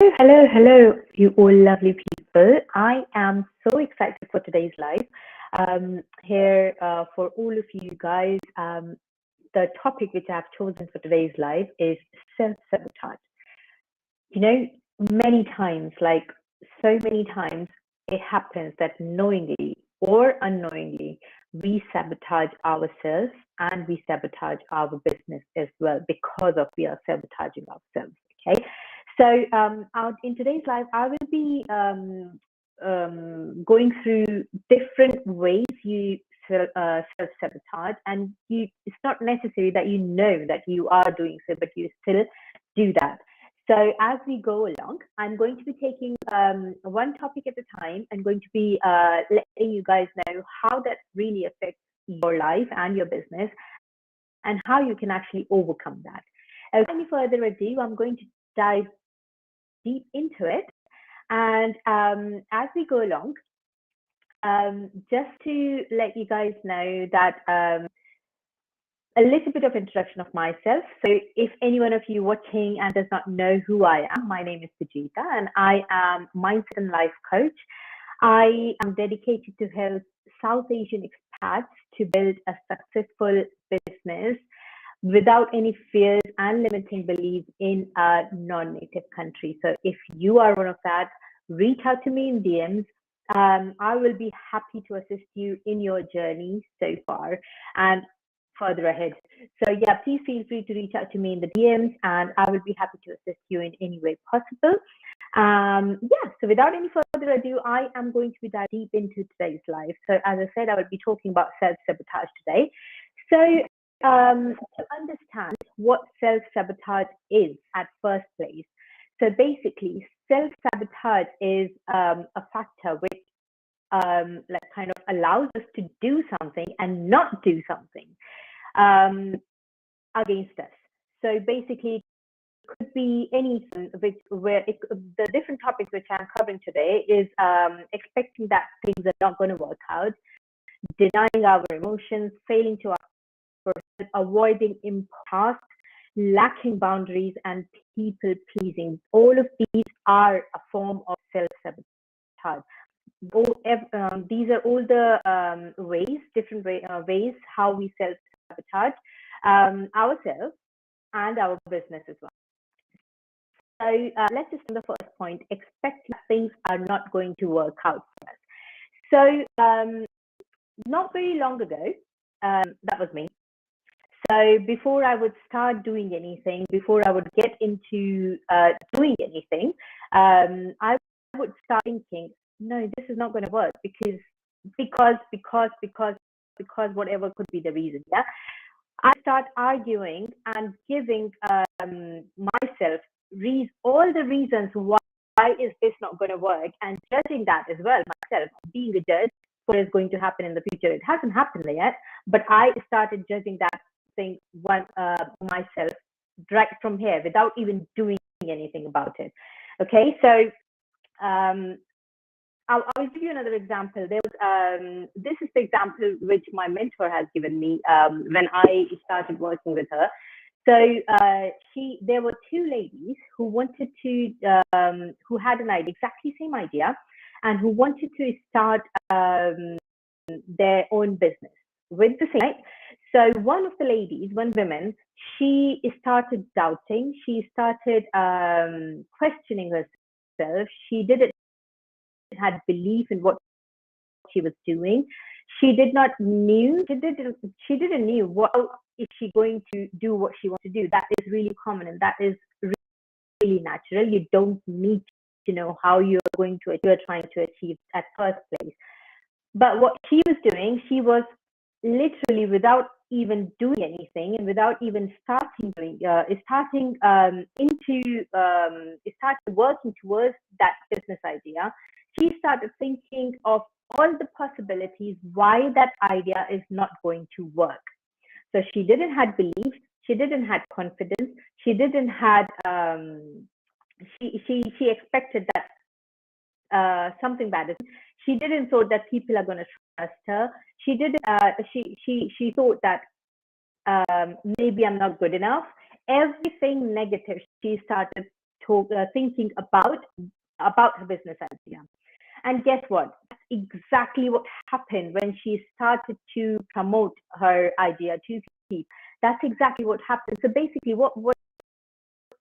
Hello, you all lovely people. I am so excited for today's live. Here for all of you guys, the topic which I've chosen for today's live is self-sabotage. You know, many times, like so many times, it happens that knowingly or unknowingly, we sabotage ourselves and we sabotage our business as well because of we are sabotaging ourselves. Okay, so in today's live, I will be going through different ways you self-sabotage, and it's not necessary that you know that you are doing so, but you still do that. So as we go along, I'm going to be taking one topic at a time and going to be letting you guys know how that really affects your life and your business and how you can actually overcome that. Without any further ado, I'm going to dive deep into it. And as we go along, just to let you guys know that a little bit of introduction of myself. So if any one of you watching and does not know who I am, my name is Sujita and I am mindset and life coach. I am dedicated to help South Asian expats to build a successful business without any fears and limiting beliefs in a non-native country. So if you are one of that, reach out to me in DMs. I will be happy to assist you in your journey so far and further ahead. So yeah, please feel free to reach out to me in the DMs and I will be happy to assist you in any way possible. So without any further ado, I am going to be diving deep into today's live. So as I said, I will be talking about self-sabotage today. So to understand what self-sabotage is at first place. So basically, self-sabotage is a factor which like kind of allows us to do something and not do something against us. So basically, it could be anything the different topics which I'm covering today is expecting that things are not going to work out, denying our emotions, failing to avoiding impasse, lacking boundaries, and people pleasing. All of these are a form of self-sabotage. These are all the different ways how we self-sabotage ourselves and our business as well. So let's just on the first point, expect things are not going to work out for us. So not very long ago, that was me. So before I would start doing anything, before I would get into doing anything, I would start thinking, no, this is not going to work because whatever could be the reason. Yeah, I start arguing and giving myself all the reasons why is this not going to work, and judging that as well myself, being a judge for what is going to happen in the future. It hasn't happened yet, but I started judging that thing myself right from here without even doing anything about it. Okay, so I'll give you another example. There was this is the example which my mentor has given me when I started working with her. So there were two ladies who wanted to who had an idea, exactly same idea, and who wanted to start their own business with the same. So one of the ladies, one woman, she started doubting. She started questioning herself. She didn't had belief in what she was doing. She didn't knew what is she going to do what she wants to do. That is really common and that is really natural. You don't need to know how you're trying to achieve at first place. But what she was doing, she was literally without even doing anything and without even starting working towards that business idea. She started thinking of all the possibilities why that idea is not going to work. So she didn't have belief, she didn't have confidence, she didn't have she expected that something bad is. She didn't thought that people are going to trust her. She didn't. She thought that maybe I'm not good enough. Everything negative she started thinking about her business idea. And guess what? That's exactly what happened when she started to promote her idea to people. That's exactly what happened. So basically, what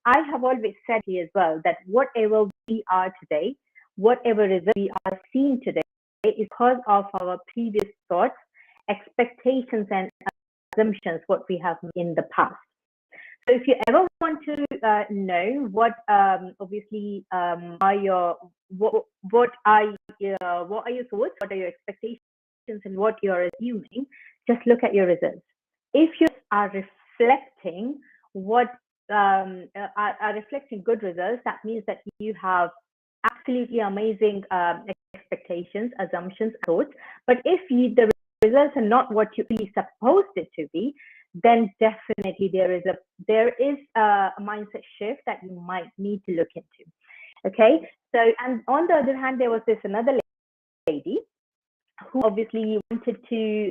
I have always said here as well, that whatever we are today, whatever result we are seeing today, is because of our previous thoughts, expectations, and assumptions what we have in the past. So if you ever want to know what obviously are your what are your thoughts, what are your expectations, and what you're assuming, just look at your results. If you are reflecting what are reflecting good results, that means that you have absolutely amazing expectations, assumptions, thoughts. But if the results are not what you really supposed it to be, then definitely there is a mindset shift that you might need to look into. Okay, so, and on the other hand, there was this another lady who obviously wanted to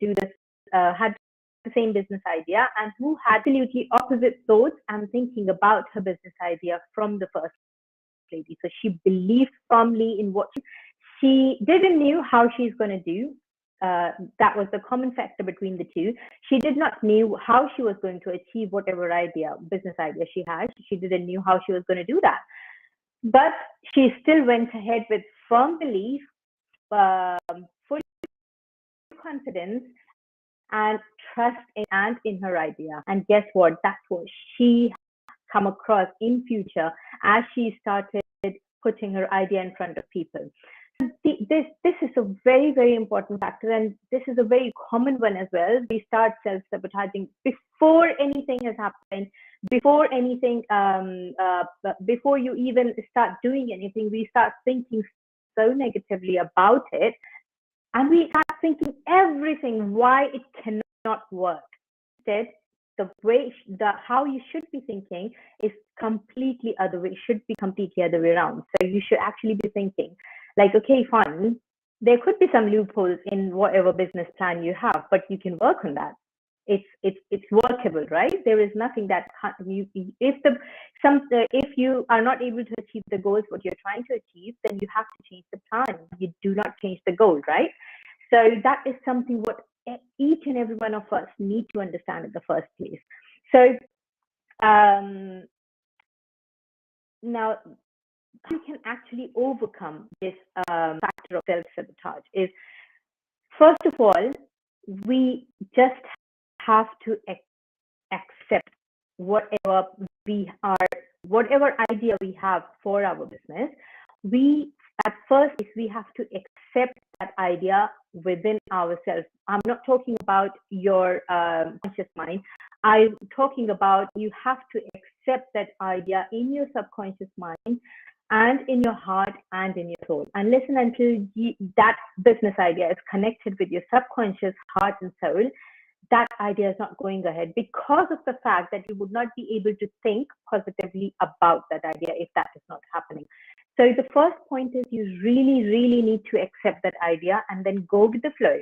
do this, had the same business idea, and who had absolutely opposite thoughts and thinking about her business idea from the first lady. So she believed firmly in what she didn't know how she's going to do. That was the common factor between the two. She did not know how she was going to achieve whatever business idea she had. She didn't know how she was going to do that. But she still went ahead with firm belief, full confidence, and trust in her idea. And guess what? That's what she come across in future as she started putting her idea in front of people. This is a very, very important factor, and this is a very common one as well. We start self-sabotaging before anything has happened, before you even start doing anything. We start thinking so negatively about it, and we start thinking everything why it cannot work. Instead, how you should be thinking is completely other way. It should be completely other way around. So you should actually be thinking like, okay, fine, there could be some loopholes in whatever business plan you have, but you can work on that. It's workable, right? There is nothing that if you are not able to achieve the goals what you're trying to achieve, then you have to change the plan. You do not change the goal, right? So that is something what each and every one of us need to understand in the first place. So now, you can actually overcome this factor of self-sabotage is, first of all, we just have to accept whatever idea we have for our business. At first, we have to accept that idea within ourselves. I'm not talking about your conscious mind. I'm talking about you have to accept that idea in your subconscious mind and in your heart and in your soul. And listen, until that business idea is connected with your subconscious heart and soul, that idea is not going ahead, because of the fact that you would not be able to think positively about that idea if that is not happening. So the first point is you really, really need to accept that idea and then go with the flow.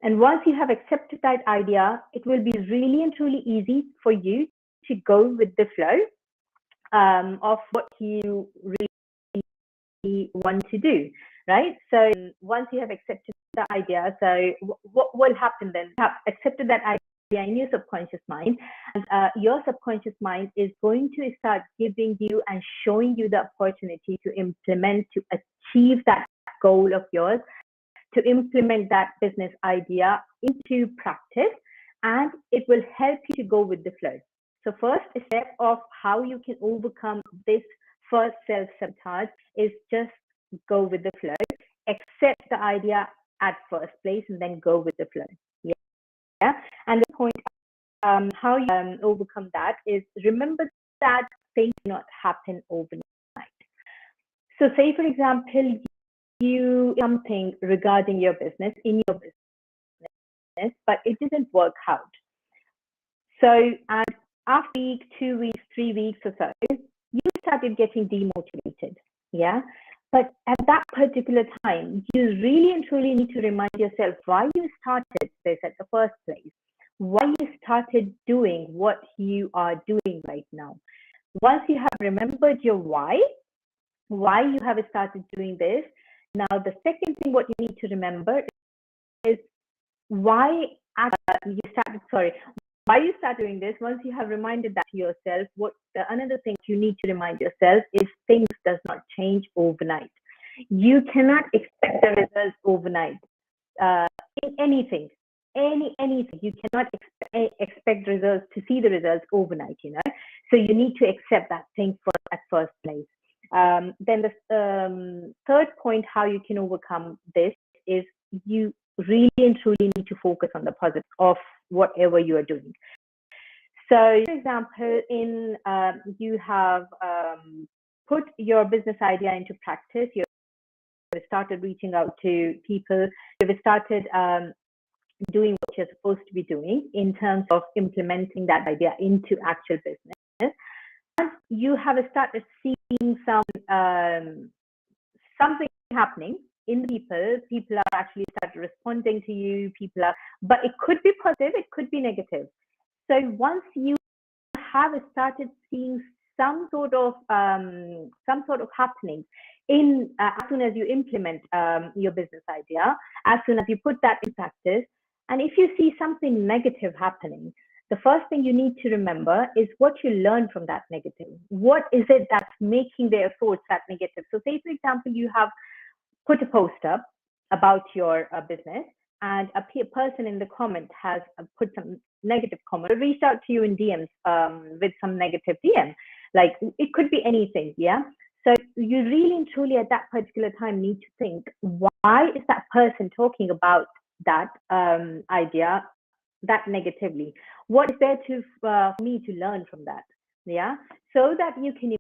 And once you have accepted that idea, it will be really and truly easy for you to go with the flow of what you really want to do, right? So once you have accepted the idea, so what will happen then? You have accepted that idea in your subconscious mind, and your subconscious mind is going to start giving you and showing you the opportunity to implement, to achieve that goal of yours, to implement that business idea into practice, and it will help you to go with the flow. So first step of how you can overcome this first self-sabotage is just go with the flow, accept the idea at first place, and then go with the flow. Yeah. And the point how you overcome that is, remember that things do not happen overnight. So say, for example, you something regarding your business, in your business, but it didn't work out. So, and after a week, 2 weeks, 3 weeks or so, you started getting demotivated. Yeah. But at that particular time, you really and truly need to remind yourself why you started this at the first place, why you started doing what you are doing right now. Once you have remembered your why you have started doing this, now the second thing what you need to remember is why you started, why you start doing this. Once you have reminded that to yourself, another thing you need to remind yourself is things does not change overnight. You cannot expect the results overnight. In anything, anything, you cannot expect results to see the results overnight, so you need to accept that thing at first place. Then the third point how you can overcome this is you really and truly need to focus on the positive of whatever you are doing. So, for example, you have put your business idea into practice. You have started reaching out to people. You have started doing what you're supposed to be doing in terms of implementing that idea into actual business. And you have started seeing something happening in the people are actually started responding to you, but it could be positive, it could be negative. So once you have started seeing some sort of happening as soon as you implement your business idea, as soon as you put that in practice, and if you see something negative happening, the first thing you need to remember is what you learned from that negative. What is it that's making their thoughts that negative? So say, for example, you have put a post up about your business, and a person in the comment has put some negative comment, or reached out to you in DMs with some negative DM. Like, it could be anything, yeah? So you really and truly at that particular time need to think, why is that person talking about that idea that negatively? What is there for me to learn from that? Yeah, so that you can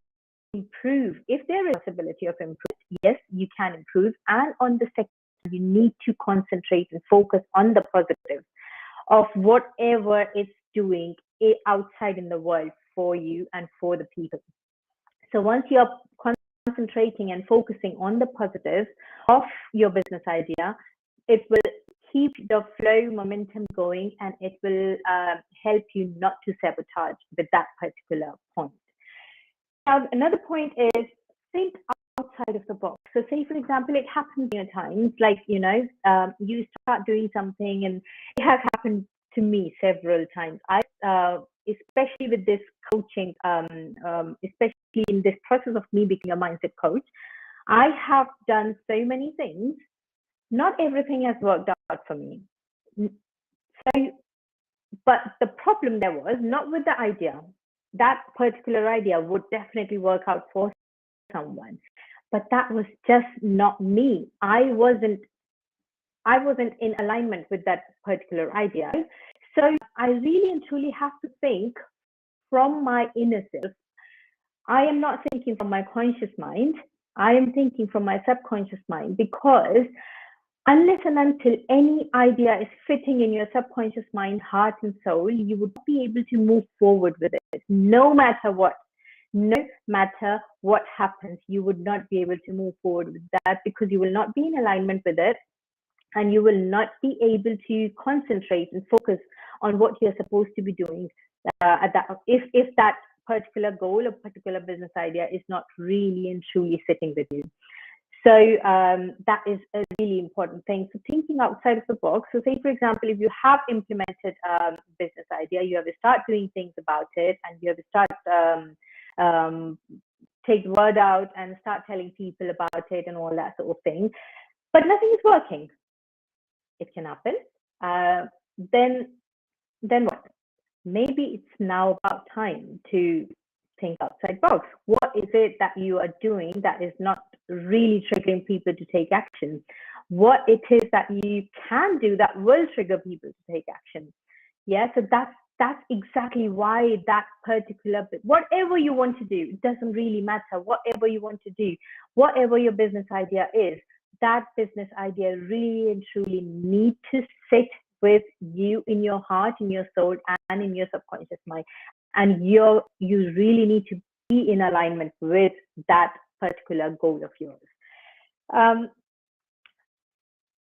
improve. If there is a possibility of improvement, yes, you can improve. And on the second, you need to concentrate and focus on the positive of whatever it's doing outside in the world for you and for the people. So once you're concentrating and focusing on the positives of your business idea, it will keep the flow momentum going, and it will help you not to sabotage with that particular point. Now, another point is think outside of the box. So say, for example, it happens at times, like, you start doing something, and it has happened to me several times. Especially with this coaching, especially in this process of me becoming a mindset coach, I have done so many things. Not everything has worked out for me. So, but the problem there was not with the idea. That particular idea would definitely work out for someone, but that was just not me. I wasn't in alignment with that particular idea. So I really and truly have to think from my inner self. I am not thinking from my conscious mind. I am thinking from my subconscious mind, because unless and until any idea is fitting in your subconscious mind, heart, and soul, you would not be able to move forward with it. No matter what happens, you would not be able to move forward with that, because you will not be in alignment with it, and you will not be able to concentrate and focus on what you're supposed to be doing if that particular goal or particular business idea is not really and truly sitting with you. So that is a really important thing. So thinking outside of the box. So say, for example, if you have implemented a business idea, you have to start doing things about it, and you have to start take the word out and start telling people about it and all that sort of thing, but nothing is working. It can happen. Then what? Maybe it's now about time to think outside box. What is it that you are doing that is not really triggering people to take action? What it is that you can do that will trigger people to take action? Yeah, so that's exactly why that particular, whatever you want to do, it doesn't really matter. Whatever you want to do, whatever your business idea is, that business idea really and truly need to sit with you in your heart, in your soul, and in your subconscious mind. And you really need to be in alignment with that particular goal of yours.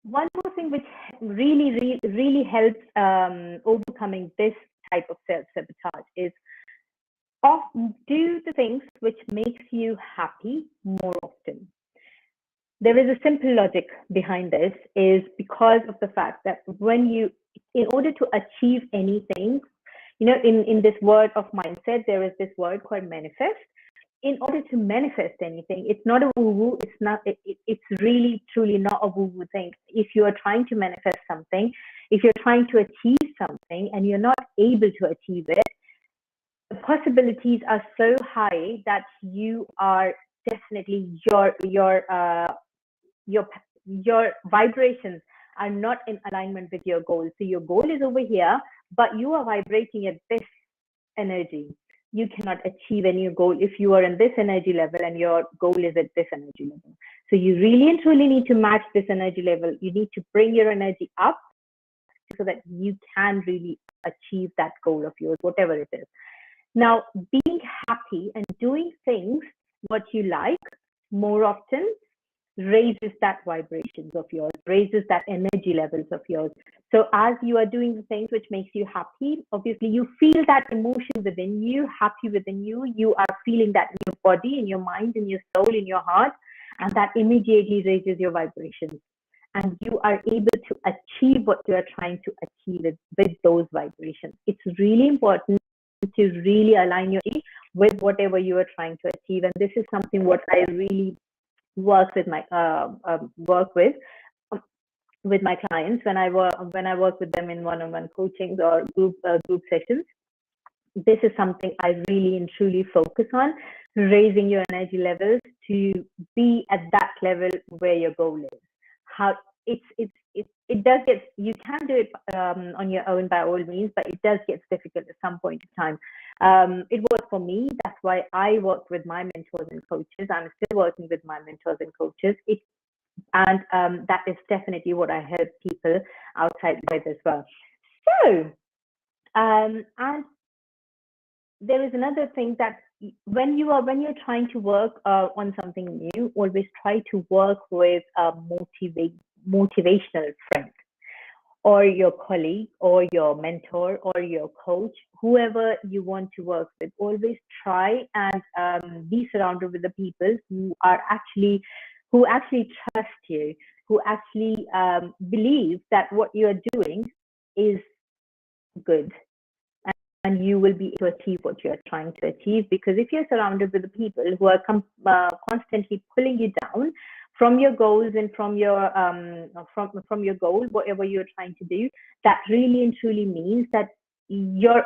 One more thing which really helps overcoming this type of self-sabotage is do the things which makes you happy more often. There is a simple logic behind this, is because of the fact that in order to achieve anything, in this word of mindset, there is this word called manifest. In order to manifest anything, it's not a woo-woo. It's really, truly not a woo-woo thing. If you are trying to manifest something, if you're trying to achieve something and you're not able to achieve it, the possibilities are so high that you are definitely your vibrations are not in alignment with your goal. So your goal is over here, but you are vibrating at this energy. You cannot achieve any goal if you are in this energy level and your goal is at this energy level. So you really and truly need to match this energy level. You need to bring your energy up so that you can really achieve that goal of yours, whatever it is. Now, being happy and doing things what you like more often raises that vibrations of yours, raises that energy levels of yours. So as you are doing the things which makes you happy, obviously you feel that emotion within you, happy within you. You are feeling that in your body, in your mind, in your soul, in your heart, and that immediately raises your vibrations. And you are able to achieve what you are trying to achieve with those vibrations. It's really important to really align your energy with whatever you are trying to achieve. And this is something what I really work with my clients when I work with them in one-on-one coachings or group sessions. This is something I really and truly focus on, raising your energy levels to be at that level where your goal is. How it does get, you can do it on your own by all means, but it does get difficult at some point in time. It was for me. That's why I work with my mentors and coaches. I'm still working with my mentors and coaches. That is definitely what I help people outside with as well. So, and there is another thing that when you're trying to work on something new, always try to work with a motivational friend, or your colleague, or your mentor, or your coach, whoever you want to work with. Always try and be surrounded with the people who actually trust you, who actually believe that what you are doing is good, and you will be able to achieve what you are trying to achieve. Because if you're surrounded with the people who are constantly pulling you down from your goals and from your goal, whatever you're trying to do, that really and truly means that your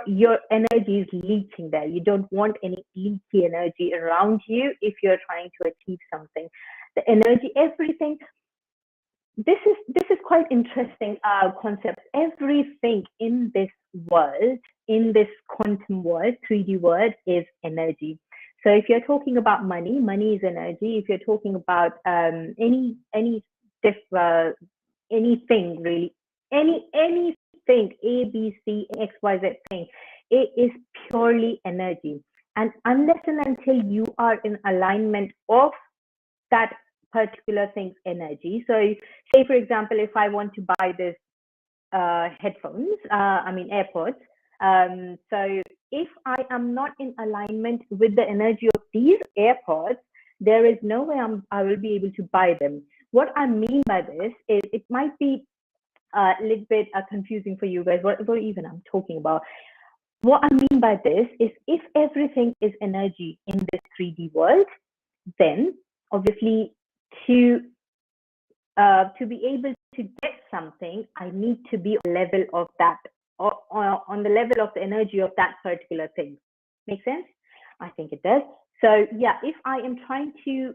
energy is leaching there. You don't want any leaky energy around you if you're trying to achieve something. The energy, everything. This is quite interesting concept. Everything in this world, in this quantum world, 3D world, is energy. So if you're talking about money, money is energy. If you're talking about anything really, anything, A, B, C, X, Y, Z thing, it is purely energy. And unless and until you are in alignment of that particular thing's energy. So say, for example, if I want to buy this AirPods. So if I am not in alignment with the energy of these AirPods, there is no way I will be able to buy them. What I mean by this is, it might be a little bit confusing for you guys, what even I'm talking about. What I mean by this is, if everything is energy in this 3D world, then obviously to be able to get something, I need to be on the level of that, or on the level of the energy of that particular thing. Make sense? I think it does. So yeah, if I am trying to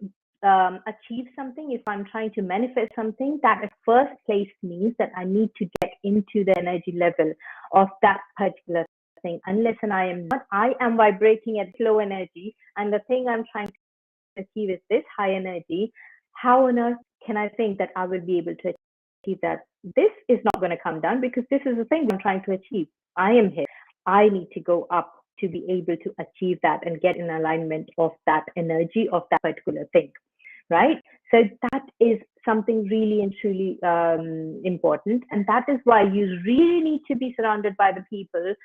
achieve something, if I'm trying to manifest something, that at first place means that I need to get into the energy level of that particular thing. Unless and I am vibrating at low energy, and the thing I'm trying to achieve is this high energy. How on earth can I think that I will be able to achieve that? This is not going to come down, because this is the thing I'm trying to achieve. I am here. I need to go up to be able to achieve that and get in alignment of that energy of that particular thing, right? So that is something really and truly important. And that is why you really need to be surrounded by the people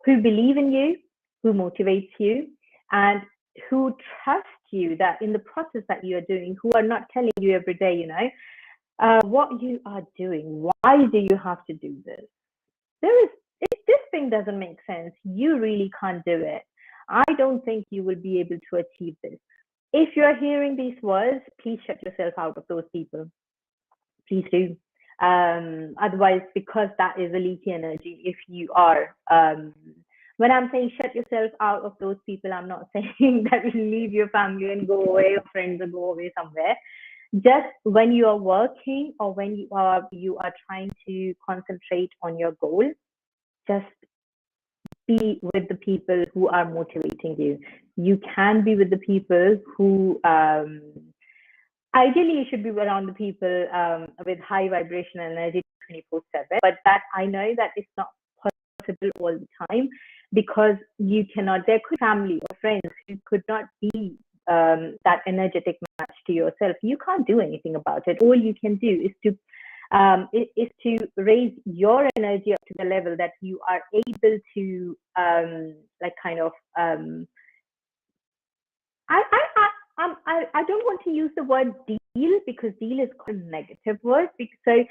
who believe in you, who motivates you, and who trust you that in the process that you are doing, who are not telling you every day, what you are doing. Why do you have to do this? If this thing doesn't make sense, you really can't do it. I don't think you will be able to achieve this. If you're hearing these words, please shut yourself out of those people. Please do. Otherwise, because that is a leaky energy, if you are, when I'm saying shut yourself out of those people, I'm not saying that you leave your family and go away, or friends and go away somewhere. Just when you are working, or when you are trying to concentrate on your goal, just be with the people who are motivating you. You can be with the people who, ideally, you should be around the people with high vibrational energy 24/7. But that, I know that it's not possible all the time, because you cannot. There could be family or friends who could not be that energetic match to yourself. You can't do anything about it. All you can do is to raise your energy up to the level that you are able to I don't want to use the word deal, because deal is quite a negative word. So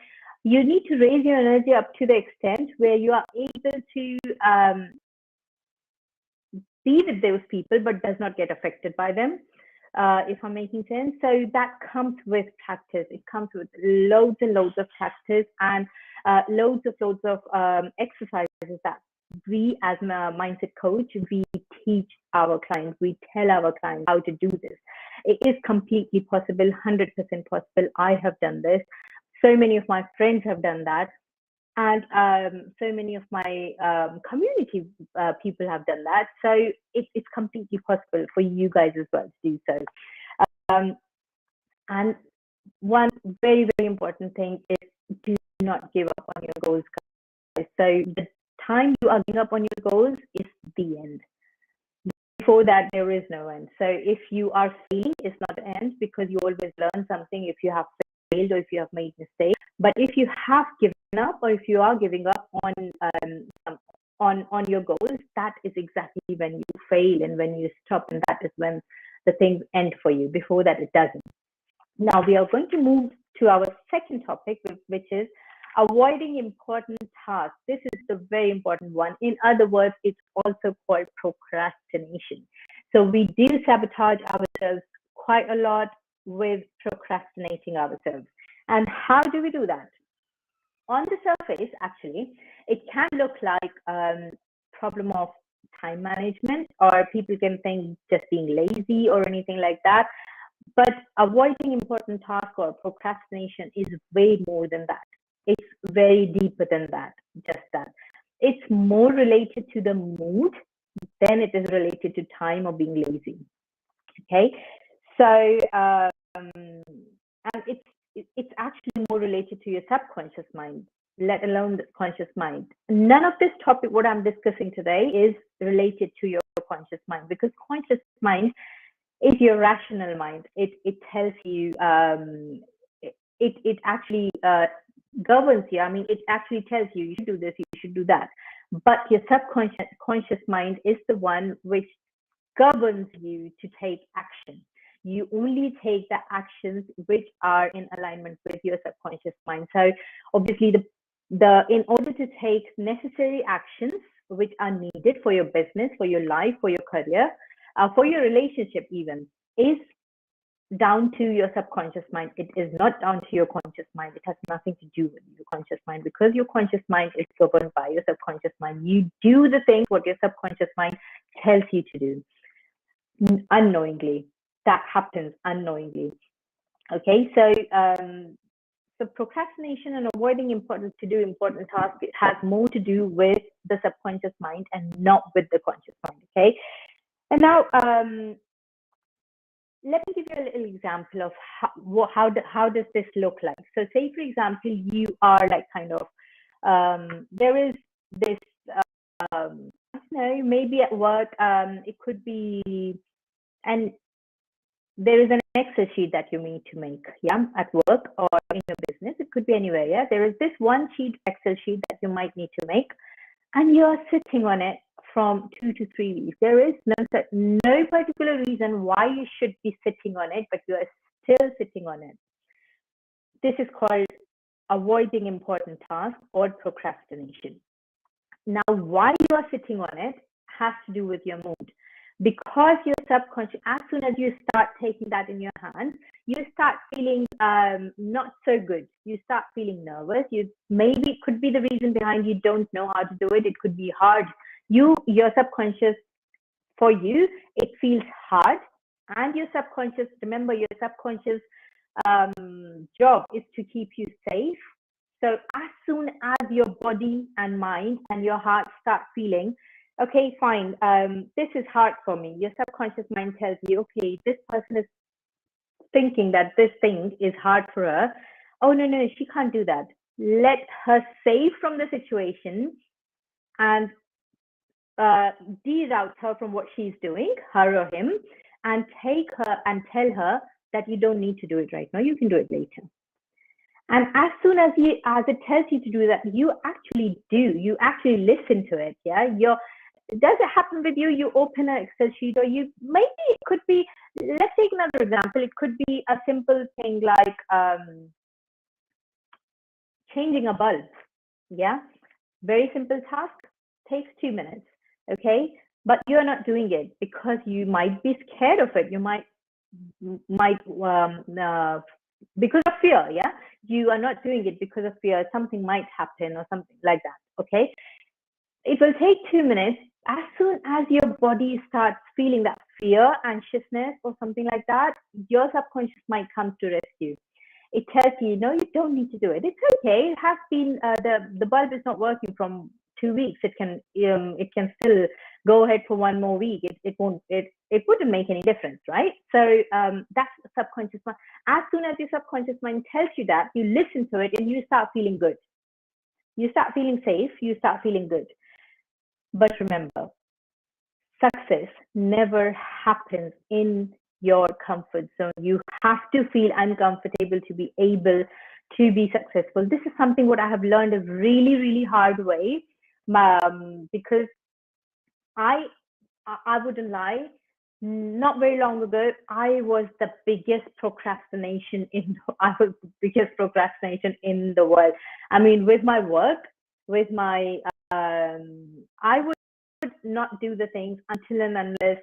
you need to raise your energy up to the extent where you are able to be with those people, but does not get affected by them, if I'm making sense. So that comes with practice. It comes with loads and loads of practice, and loads of exercises that we, as a mindset coach, we teach our clients. We tell our clients how to do this. It is completely possible, 100% possible. I have done this. So many of my friends have done that. And so many of my community people have done that. So it's completely possible for you guys as well to do so. And one very, very important thing is, do not give up on your goals, guys. So the time you are giving up on your goals is the end. Before that, there is no end. So if you are failing, it's not the end, because you always learn something if you have failed or if you have made mistakes. But if you have given up, or if you are giving up on your goals, that is exactly when you fail and when you stop, and that is when the things end for you. Before that, it doesn't. Now we are going to move to our second topic, which is avoiding important tasks. This is the very important one. In other words, it's also called procrastination. So we do sabotage ourselves quite a lot with procrastinating ourselves. And how do we do that? On the surface, actually, it can look like a problem of time management, or people can think just being lazy or anything like that. But avoiding important tasks or procrastination is way more than that. It's very deeper than that, just that. It's more related to the mood than it is related to time or being lazy. Okay, so and it's actually more related to your subconscious mind, let alone the conscious mind. None of this topic, what I'm discussing today, is related to your conscious mind, because conscious mind is your rational mind. It tells you, it actually governs you. I mean, it actually tells you, you should do this, you should do that. But your conscious mind is the one which governs you to take action. You only take the actions which are in alignment with your subconscious mind. So obviously, in order to take necessary actions which are needed for your business, for your life, for your career, for your relationship even, is down to your subconscious mind. It is not down to your conscious mind. It has nothing to do with your conscious mind, because your conscious mind is governed by your subconscious mind. You do the things what your subconscious mind tells you to do unknowingly. That happens unknowingly. Okay, so procrastination and avoiding important tasks, it has more to do with the subconscious mind and not with the conscious mind. Okay, and now let me give you a little example of how does this look like. So say, for example, you are like there is this I don't know, maybe at work, it could be, and there is an Excel sheet that you need to make, yeah, at work or in your business. It could be anywhere, yeah. There is this one Excel sheet that you might need to make. and you're sitting on it from 2 to 3 weeks. There is no particular reason why you should be sitting on it, but you are still sitting on it. This is called avoiding important tasks or procrastination. Now, why you are sitting on it has to do with your mood. Because your subconscious, as soon as you start taking that in your hands, you start feeling not so good. You start feeling nervous. Maybe it could be the reason behind you don't know how to do it. It could be hard. Your subconscious, for you, it feels hard. And your subconscious, remember, your subconscious job is to keep you safe. So as soon as your body and mind and your heart start feeling, okay, fine, this is hard for me, your subconscious mind tells you, okay, this person is thinking that this thing is hard for her. Oh, no, she can't do that. Let her save from the situation and deroute her from what she's doing, her or him, and take her and tell her that you don't need to do it right now. You can do it later. And as soon as it tells you to do that, you actually do. You actually listen to it. Yeah. Does it happen with you? You open an Excel sheet, or maybe it could be. Let's take another example. It could be a simple thing like changing a bulb. Yeah. Very simple task. Takes 2 minutes. Okay. But you're not doing it because you might be scared of it. You might because of fear. Yeah. You are not doing it because of fear. Something might happen or something like that. Okay. It will take 2 minutes. As soon as your body starts feeling that fear, anxiousness, or something like that, your subconscious mind comes to rescue. It tells you, no, you don't need to do it. It's okay. It has been the bulb is not working from 2 weeks. It can still go ahead for 1 more week. It wouldn't make any difference, right? So that's the subconscious mind. As soon as your subconscious mind tells you that, you listen to it and you start feeling good. You start feeling safe. You start feeling good. But remember, success never happens in your comfort zone. You have to feel uncomfortable to be able to be successful. This is something what I have learned a really, really hard way, because I wouldn't lie. Not very long ago, I was the biggest procrastination in the world. I mean, with my work, with my I would not do the things until and unless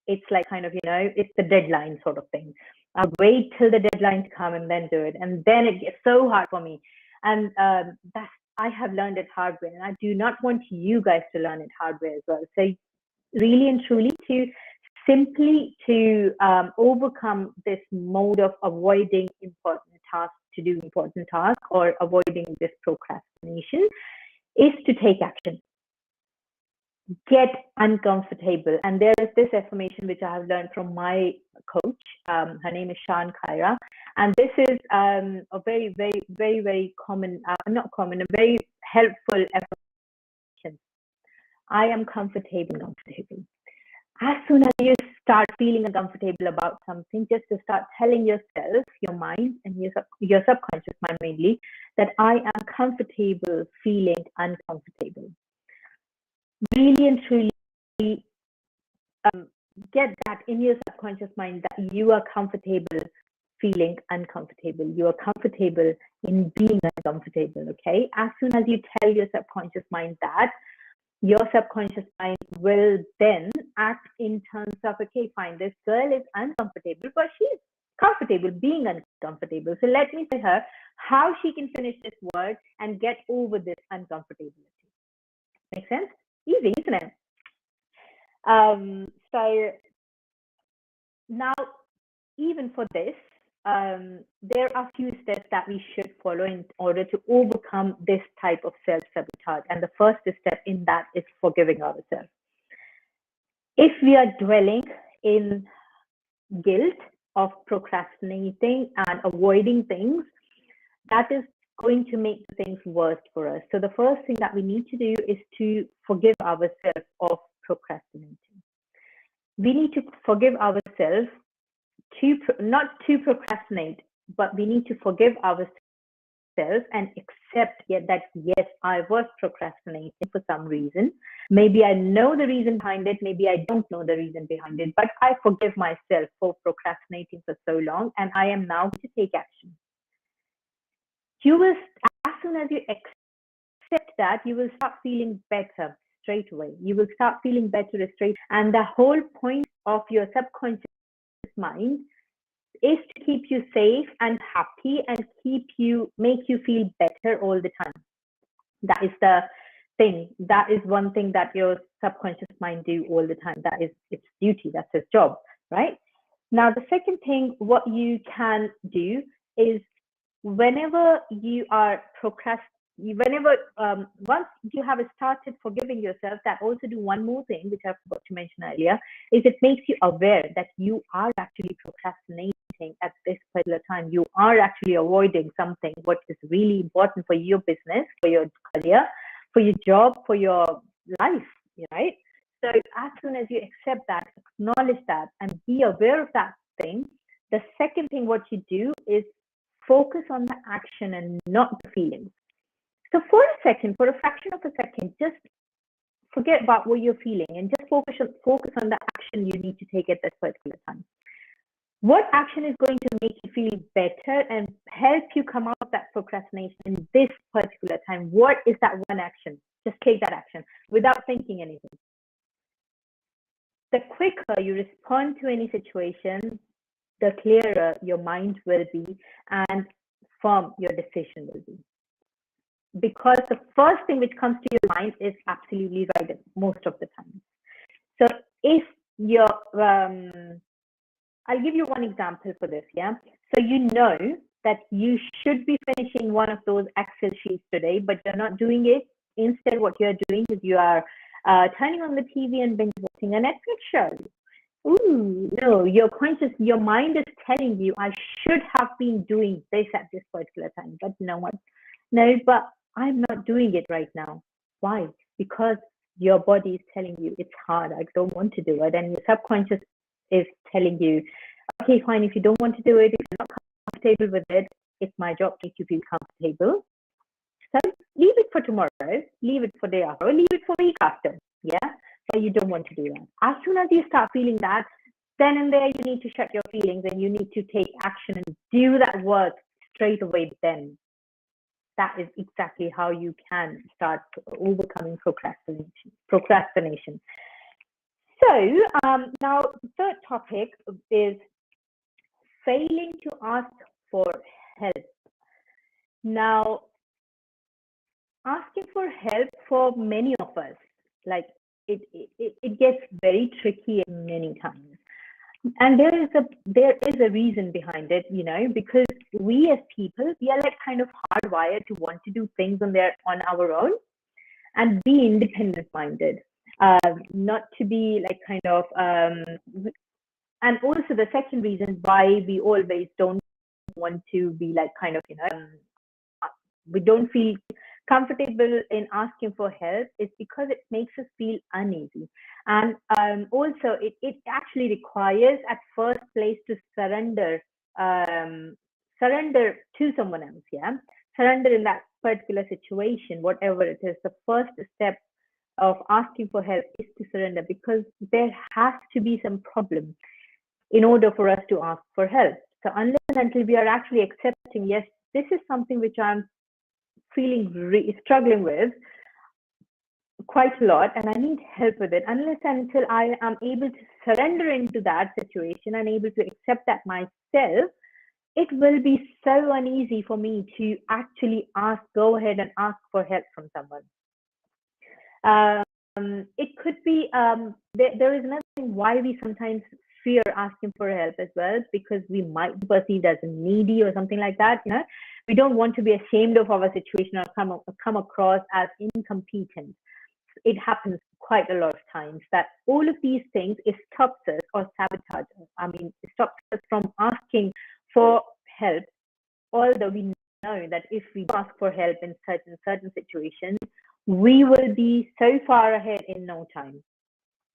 it's like kind of, it's the deadline sort of thing. I'll wait till the deadline to come and then do it. And then it gets so hard for me. And I have learned it hard way. And I do not want you guys to learn it hard way as well. So really and truly to overcome this mode of avoiding important tasks to do important tasks, or avoiding this procrastination, is to take action. Get uncomfortable. And there is this affirmation which I have learned from my coach. Her name is Shan Khaira. And this is a very, very, very, very common, a very helpful affirmation. I am comfortable. As soon as you start feeling uncomfortable about something, just to start telling yourself, your mind, and your subconscious mind mainly, that I am comfortable feeling uncomfortable. Really and truly get that in your subconscious mind, that you are comfortable feeling uncomfortable. You are comfortable in being uncomfortable, okay? As soon as you tell your subconscious mind that, your subconscious mind will then act in terms of, okay, fine, this girl is uncomfortable, but she's comfortable being uncomfortable. So let me tell her how she can finish this word and get over this uncomfortability. Make sense? Easy, isn't it? So now, even for this, there are a few steps that we should follow in order to overcome this type of self-sabotage. And the first step in that is forgiving ourselves. If we are dwelling in guilt of procrastinating and avoiding things, that is going to make things worse for us. So the first thing that we need to do is to forgive ourselves of procrastinating. We need to forgive ourselves not to procrastinate, but we need to forgive ourselves and accept that yes, I was procrastinating for some reason. Maybe I know the reason behind it, maybe I don't know the reason behind it, but I forgive myself for procrastinating for so long, and I am now going to take action. You will, as soon as you accept that, you will start feeling better straight away. You will start feeling better straight. And the whole point of your subconscious mind is to keep you safe and happy and make you feel better all the time. That is the thing. That is one thing that your subconscious mind do all the time. That is its duty. That's its job, right? Now, the second thing, what you can do is whenever you are once you have started forgiving yourself, that also do one more thing, which I forgot to mention earlier, is it makes you aware that you are actually procrastinating at this particular time. You are actually avoiding something what is really important for your business, for your career, for your job, for your life, right? So as soon as you accept that, acknowledge that, and be aware of that thing, the second thing what you do is focus on the action and not the feelings. So for a second, for a fraction of a second, just forget about what you're feeling and just focus on the action you need to take at this particular time. What action is going to make you feel better and help you come out of that procrastination in this particular time? What is that one action? Just take that action without thinking anything. The quicker you respond to any situation, the clearer your mind will be and firm your decision will be. Because the first thing which comes to your mind is absolutely right most of the time. So if you're, I'll give you one example for this, yeah? So you know that you should be finishing one of those Excel sheets today, but you're not doing it. Instead, what you're doing is you are turning on the TV and binge watching a Netflix show. Ooh, no, your mind is telling you, I should have been doing this at this particular time, but you know what? No, but I'm not doing it right now. Why? Because your body is telling you it's hard. I don't want to do it. And your subconscious is telling you, okay, fine. If you don't want to do it, if you're not comfortable with it, it's my job to make you feel comfortable. So leave it for tomorrow, leave it for day after, or leave it for week after. Yeah. But you don't want to do that. As soon as you start feeling that, then and there you need to shut your feelings and you need to take action and do that work straight away then. That is exactly how you can start overcoming procrastination. So now the third topic is failing to ask for help. Now, asking for help for many of us, like it gets very tricky many times. And there is a reason behind it, because we as people, we are like kind of hardwired to want to do things on our own and be independent minded, not to be like kind of and also the second reason why we always don't want to be like kind of we don't feel comfortable in asking for help is because it makes us feel uneasy. And also it actually requires at first place to surrender to someone else. Yeah, surrender in that particular situation, whatever it is. The first step of asking for help is to surrender, because there has to be some problem in order for us to ask for help. So unless and until we are actually accepting, yes, this is something which I'm struggling with quite a lot and I need help with it, unless and until I am able to surrender into that situation and able to accept that myself, it will be so uneasy for me to actually go ahead and ask for help from someone. It could be there is another thing why we sometimes fear asking for help as well, because we might be perceived as needy or something like that. We don't want to be ashamed of our situation or come across as incompetent. It happens quite a lot of times that all of these things, it stops us or sabotage us. It stops us from asking for help, although we know that if we ask for help in certain situations, we will be so far ahead in no time.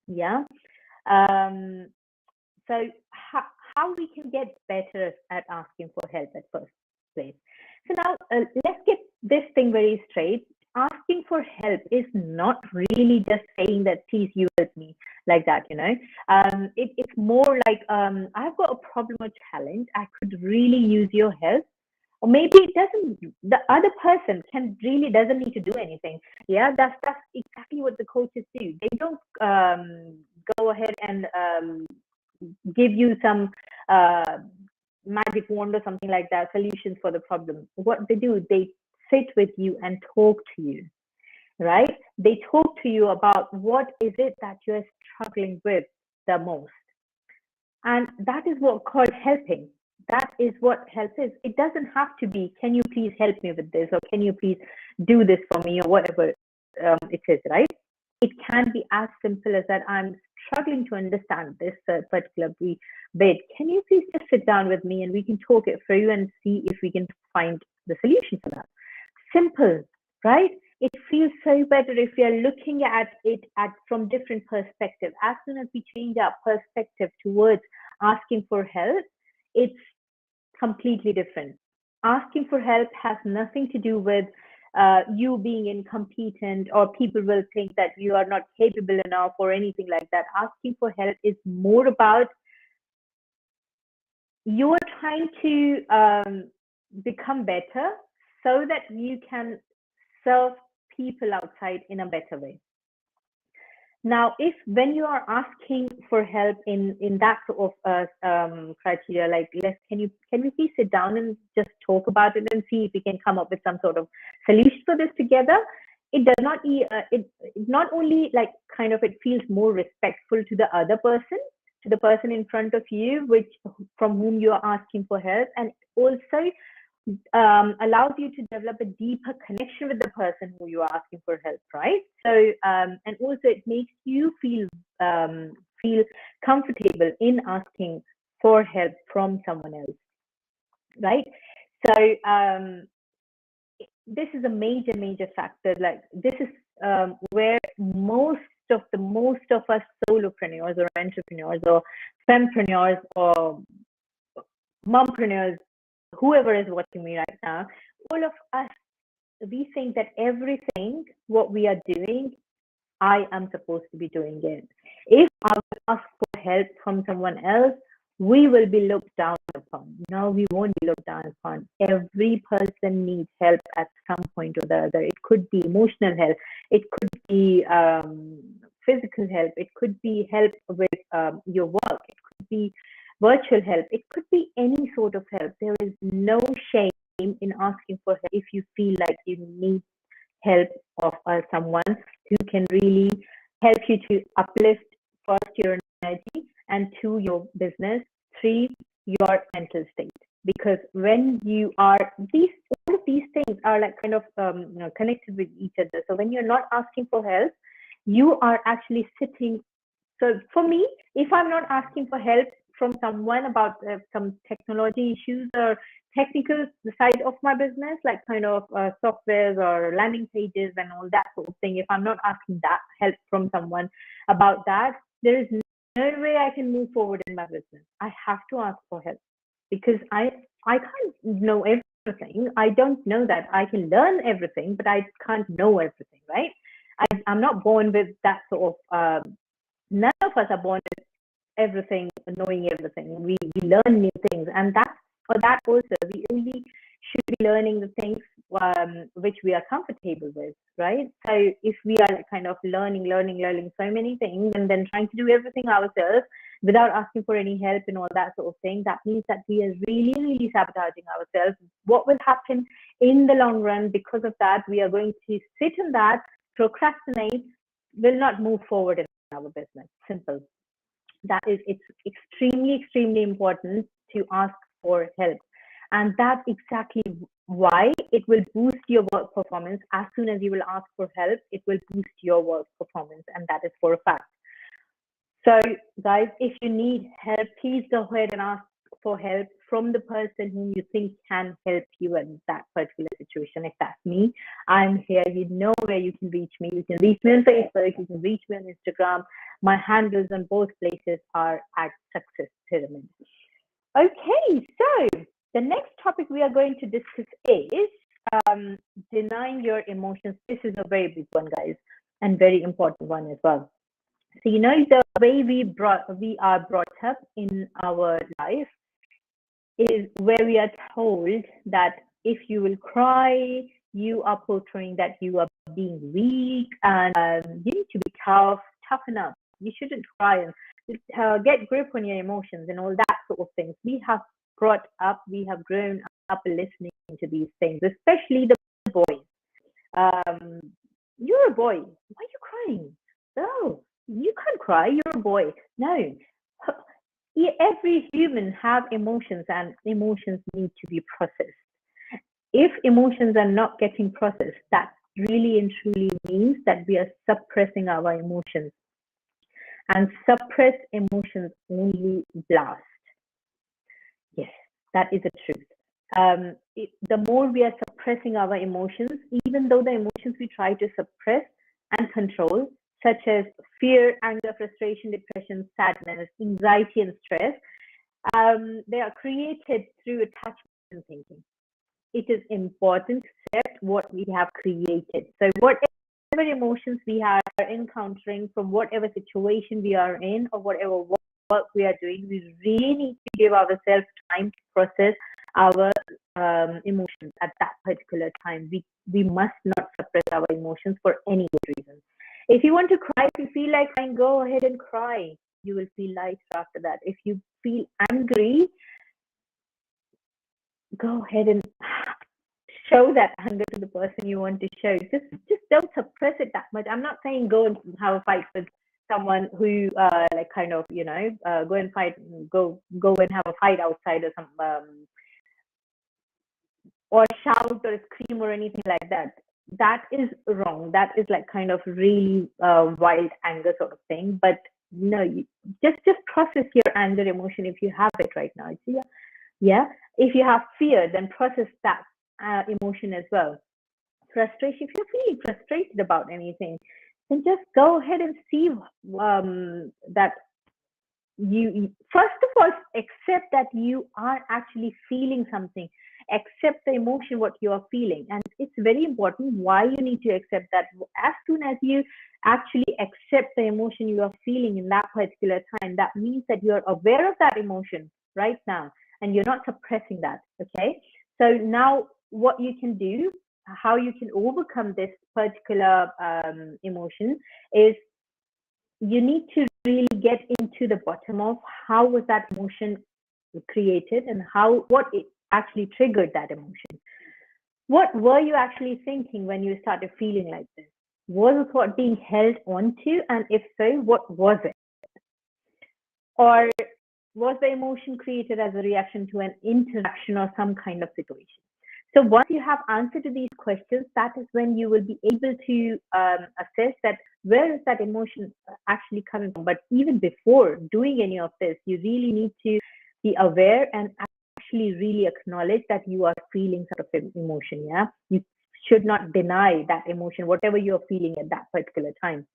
Yeah. So how we can get better at asking for help at first place. So now let's get this thing very straight. Asking for help is not really just saying that, please, you help me, like that, it's more like, I've got a problem or challenge. I could really use your help. Or maybe it doesn't, the other person doesn't need to do anything. Yeah, that's exactly what the coaches do. They don't go ahead and give you some uh, magic wand or something like that, solutions for the problem. What they do, they sit with you and talk to you, right? They talk to you about what is it that you're struggling with the most. And that is what called helping. That is what help is. It doesn't have to be, can you please help me with this, or can you please do this for me, or whatever it is, right? It can be as simple as that. I'm struggling to understand this particular bit. Can you please just sit down with me and we can talk it through and see if we can find the solution for that? Simple, right? It feels so better if we are looking at it from different perspectives. As soon as we change our perspective towards asking for help, it's completely different. Asking for help has nothing to do with you being incompetent, or people will think that you are not capable enough or anything like that. Asking for help is more about you're trying to become better so that you can serve people outside in a better way. Now, if when you are asking for help in that sort of criteria, like can we please sit down and just talk about it and see if we can come up with some sort of solution for this together? It does not it not only like kind of, it feels more respectful to the other person, to the person in front of you, from whom you are asking for help, and also allows you to develop a deeper connection with the person who you are asking for help, right? So, and also it makes you feel comfortable in asking for help from someone else, right? So, this is a major factor. Like, this is where most of us solopreneurs or entrepreneurs or fempreneurs or mompreneurs, whoever is watching me right now, all of us, we think that everything what we are doing, I am supposed to be doing it. If I ask for help from someone else, we will be looked down upon. No, we won't be looked down upon. Every person needs help at some point or the other. It could be emotional help. It could be physical help. It could be help with your work. It could be virtual help. It could be any sort of help. There is no shame in asking for help if you feel like you need help of someone who can really help you to uplift, first, your energy, and two, your business, three, your mental state. Because when you are all of these things are like kind of connected with each other. So when you're not asking for help, you are actually sitting. So for me, if I'm not asking for help from someone about some technology issues or technical side of my business, like kind of softwares or landing pages and all that sort of thing, if I'm not asking that help from someone about that, there is no way I can move forward in my business. I have to ask for help, because I can't know everything. I don't know that. I can learn everything, but I can't know everything, right? I'm not born with that sort of none of us are born with everything, knowing everything. We learn new things, and that also, we only should be learning the things which we are comfortable with, right? So if we are kind of learning so many things and then trying to do everything ourselves without asking for any help and all that sort of thing, that means that we are really sabotaging ourselves. What will happen in the long run because of that? We are going to sit in that, procrastinate, will not move forward in our business. Simple. It's extremely important to ask for help, and that's exactly why it will boost your work performance. As soon as you will ask for help, it will boost your work performance, and that is for a fact. So guys, if you need help, please go ahead and ask for help from the person whom you think can help you in that particular situation. If that's me, I'm here. You know where you can reach me. You can reach me on Facebook. You can reach me on Instagram. My handles on both places are at Success Pyramid. Okay, so the next topic we are going to discuss is denying your emotions, this is a very big one, guys, and very important one as well. So, the way we are brought up in our life is where we are told that if you will cry, you are portraying that you are being weak, and you need to be toughen up. You shouldn't cry, and get grip on your emotions and all that sort of things. We have grown up listening to these things, especially the boys. Um, you're a boy. Why are you crying? No, you can't cry. You're a boy. No. Every human have emotions, and emotions need to be processed. If emotions are not getting processed, that really and truly means that we are suppressing our emotions. And suppressed emotions only blast. Yes, that is the truth. The more we are suppressing our emotions, even though the emotions we try to suppress and control, such as fear, anger, frustration, depression, sadness, anxiety, and stress, they are created through attachment thinking. It is important to accept what we have created. So whatever emotions we are encountering from whatever situation we are in or whatever work we are doing, we really need to give ourselves time to process our emotions at that particular time. We must not suppress our emotions for any reason. If you want to cry, if you feel like crying, go ahead and cry. You will feel lighter after that. If you feel angry, go ahead and show that anger to the person you want to show. Just don't suppress it that much. I'm not saying go and have a fight with someone who go and fight, go and have a fight outside or some or shout or scream or anything like that. That is wrong. That is like kind of really wild anger sort of thing. But no, just process your anger emotion if you have it right now. Yeah. If you have fear, then process that emotion as well. Frustration, if you're feeling frustrated about anything, then just go ahead and see that you first of all accept that you are actually feeling something. Accept the emotion what you are feeling, and it's very important why you need to accept that. As soon as you actually accept the emotion you are feeling in that particular time, that means that you're aware of that emotion right now and you're not suppressing that. Okay, so now what you can do, how you can overcome this particular emotion, is you need to really get into the bottom of how was that emotion created and what it actually triggered that emotion. What were you actually thinking when you started feeling like this? Was the thought being held onto? And if so, what was it? Or was the emotion created as a reaction to an interaction or some kind of situation? So once you have answer to these questions, that is when you will be able to assess that where is that emotion actually coming from. But even before doing any of this, you really need to be aware and actually really acknowledge that you are feeling sort of emotion. Yeah, you should not deny that emotion, whatever you're feeling at that particular time.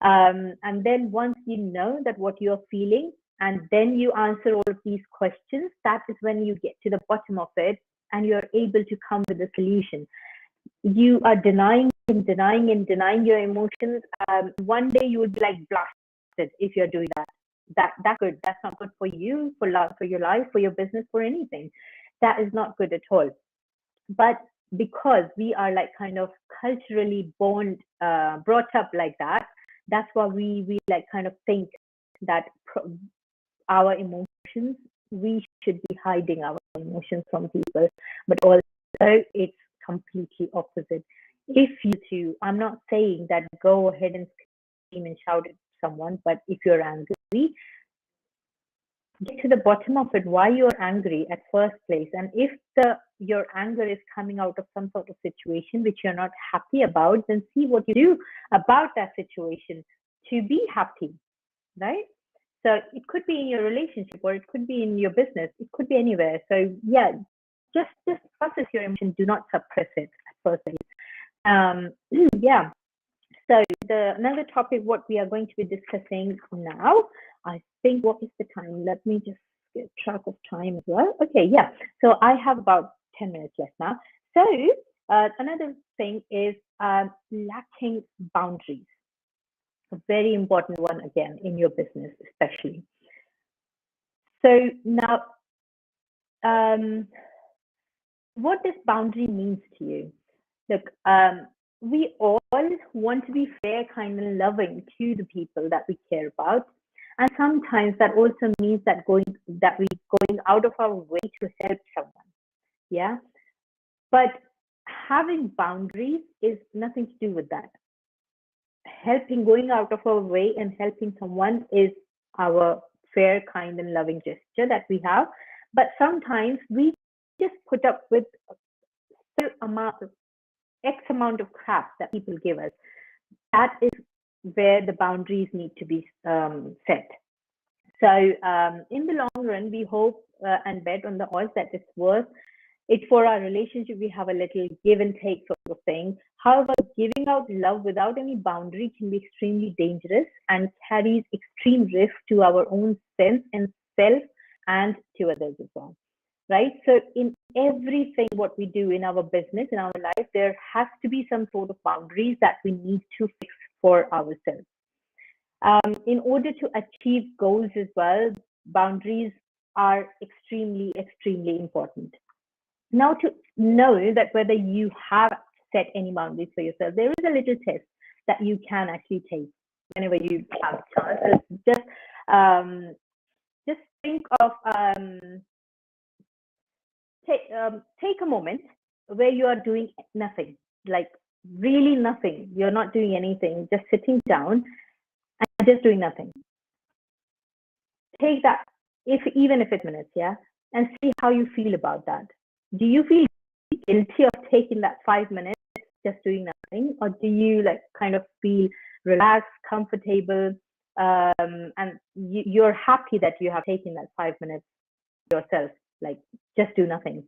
And then once you know that what you're feeling, and then you answer all of these questions, that is when you get to the bottom of it and you're able to come with a solution. You are denying your emotions. One day you will be like blasted if you're doing that. That's good. That's not good for you, for your life, for your business, for anything. That is not good at all. But because we are like kind of culturally brought up like that, that's why we like kind of think that our emotions, we should be hiding our emotions from people. But also it's completely opposite. If you too, I'm not saying that go ahead and scream and shout at someone, but if you're angry, get to the bottom of it, why you're angry at first place. And if your anger is coming out of some sort of situation which you're not happy about, then see what you do about that situation to be happy, right? So it could be in your relationship, or it could be in your business, it could be anywhere. So yeah, just process your emotion, do not suppress it at first place. Yeah. So another topic what we are going to be discussing now, I think, what is the time? Let me just get track of time as well. Okay, yeah. So I have about 10 minutes left now. So Another thing is lacking boundaries. A very important one again in your business, especially. So now, um, what this boundary means to you? Look, we all want to be fair, kind, and loving to the people that we care about, and sometimes that also means that we going out of our way to help someone. Yeah, but having boundaries is nothing to do with that. Going out of our way and helping someone is our fair, kind, and loving gesture that we have. But sometimes we just put up with still amount X amount of crap that people give us. That is where the boundaries need to be set. So in the long run, we hope and bet on the odds that it's worth it for our relationship. We have a little give and take sort of thing. However, giving out love without any boundary can be extremely dangerous and carries extreme risk to our own sense and self and to others as well. Right? So in everything what we do in our business, in our life, there has to be some sort of boundaries that we need to fix for ourselves. In order to achieve goals as well, boundaries are extremely, extremely important. Now, to know that whether you have set any boundaries for yourself, there is a little test that you can actually take whenever you have a chance. Just think of take a moment where you are doing nothing, like really nothing. You're not doing anything, just sitting down and just doing nothing. Take that, even if it's minutes, yeah, and see how you feel about that. Do you feel guilty of taking that 5 minutes just doing nothing, or do you like kind of feel relaxed, comfortable, and you're happy that you have taken that 5 minutes yourself, like just do nothing?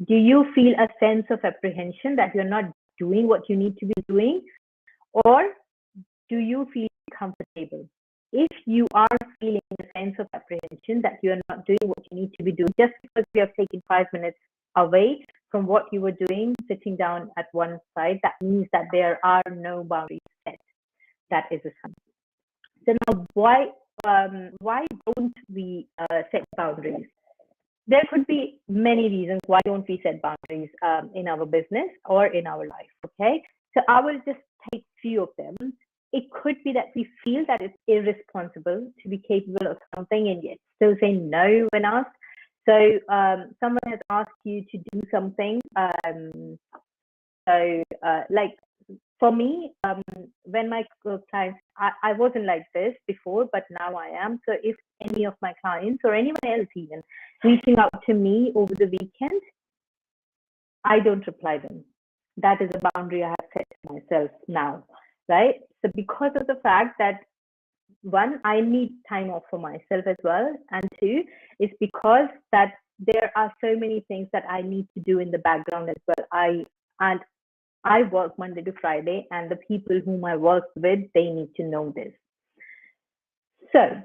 Do you feel a sense of apprehension that you're not doing what you need to be doing, or do you feel comfortable? If you are feeling a sense of apprehension that you're not doing what you need to be doing, just because you have taken 5 minutes away from what you were doing, sitting down at one side, that means that there are no boundaries set. That is a sign. So now, why don't we set boundaries? There could be many reasons why don't we set boundaries in our business or in our life. Okay, so I will just take few of them. It could be that we feel that it's irresponsible to be capable of something and yet still say no when asked. So someone has asked you to do something. Like for me, when my clients, I wasn't like this before, but now I am. So if any of my clients or anyone else even reaching out to me over the weekend, I don't reply them. That is a boundary I have set to myself now, right? So because of the fact that one, I need time off for myself as well, and two, is because that there are so many things that I need to do in the background as well. I work Monday to Friday, and the people whom I work with, they need to know this. So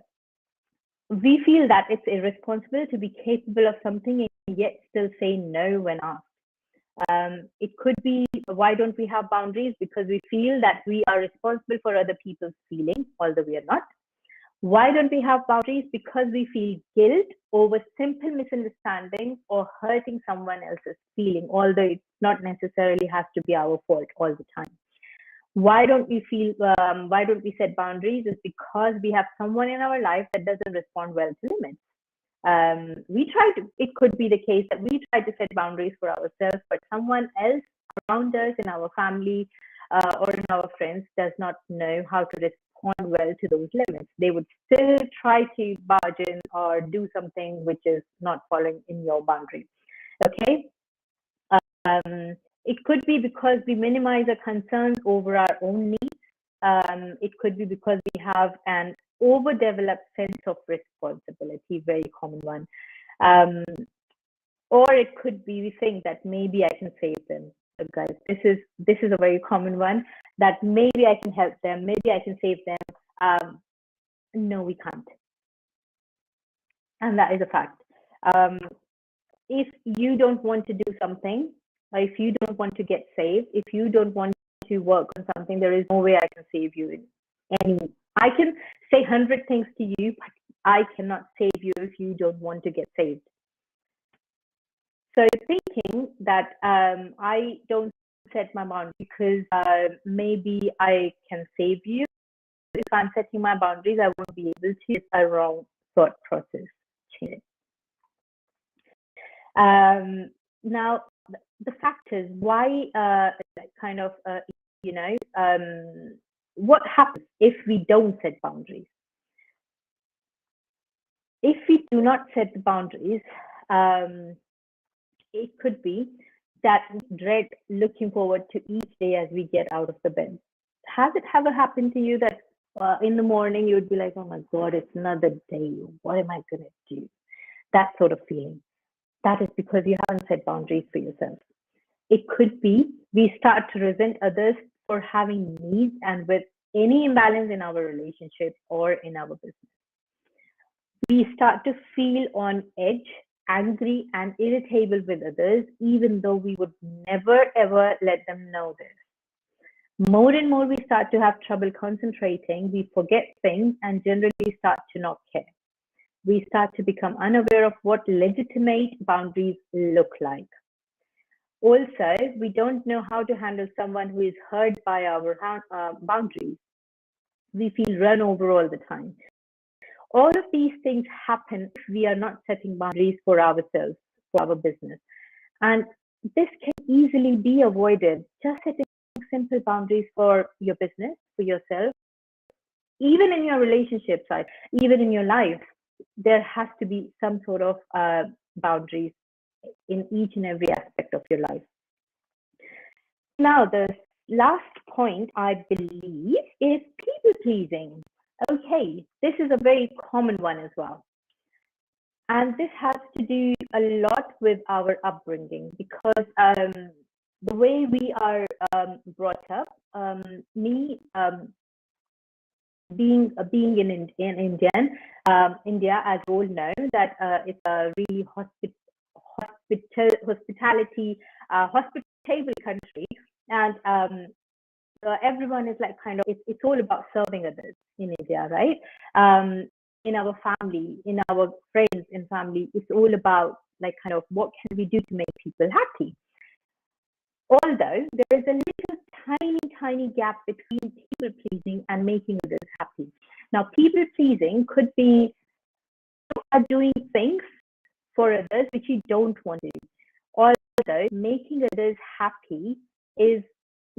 we feel that it's irresponsible to be capable of something and yet still say no when asked. It could be, why don't we have boundaries? Because we feel that we are responsible for other people's feelings, although we are not. Why don't we have boundaries? Because we feel guilt over simple misunderstandings or hurting someone else's feeling, although it not necessarily has to be our fault all the time. Why don't we set boundaries? Is because we have someone in our life that doesn't respond well to limits. It could be the case that we try to set boundaries for ourselves, but someone else around us in our family or in our friends does not know how to respond well to those limits. They would still try to barge in or do something which is not falling in your boundary. Okay. It could be because we minimize our concerns over our own needs. It could be because we have an overdeveloped sense of responsibility, very common one. Or it could be we think that maybe I can save them. So guys, this is a very common one, that maybe I can help them, maybe I can save them. No, we can't. And that is a fact. If you don't want to do something, If you don't want to get saved, if you don't want to work on something, there is no way I can save you. I can say 100 things to you, but I cannot save you if you don't want to get saved. So thinking that I don't set my boundaries because maybe I can save you. If I'm setting my boundaries, I won't be able to. It's a wrong thought process. Change it. Now, the factors why what happens if we don't set boundaries? If we do not set the boundaries, it could be that dread looking forward to each day as we get out of the bed. Has it ever happened to you that in the morning you would be like, oh my God, it's another day. What am I going to do? That sort of feeling. That is because you haven't set boundaries for yourself. It could be we start to resent others for having needs and with any imbalance in our relationship or in our business. We start to feel on edge, angry and irritable with others, even though we would never ever let them know this. More and more we start to have trouble concentrating, we forget things and generally start to not care. We start to become unaware of what legitimate boundaries look like. Also, we don't know how to handle someone who is hurt by our boundaries. We feel run over all the time. All of these things happen if we are not setting boundaries for ourselves, for our business. And this can easily be avoided. Just setting simple boundaries for your business, for yourself, even in your relationship side, even in your life, there has to be some sort of boundaries in each and every aspect of your life. Now, the last point, I believe, is people pleasing. Okay, this is a very common one as well. And this has to do a lot with our upbringing because the way we are brought up, being in India, as we all know, that it's a really hospitable country, and everyone is like it's all about serving others in India, right? In our family, in our friends and family, it's all about what can we do to make people happy. Although there is a little tiny gap between people pleasing and making others happy. Now, people pleasing could be you are doing things for others which you don't want to do. Although making others happy is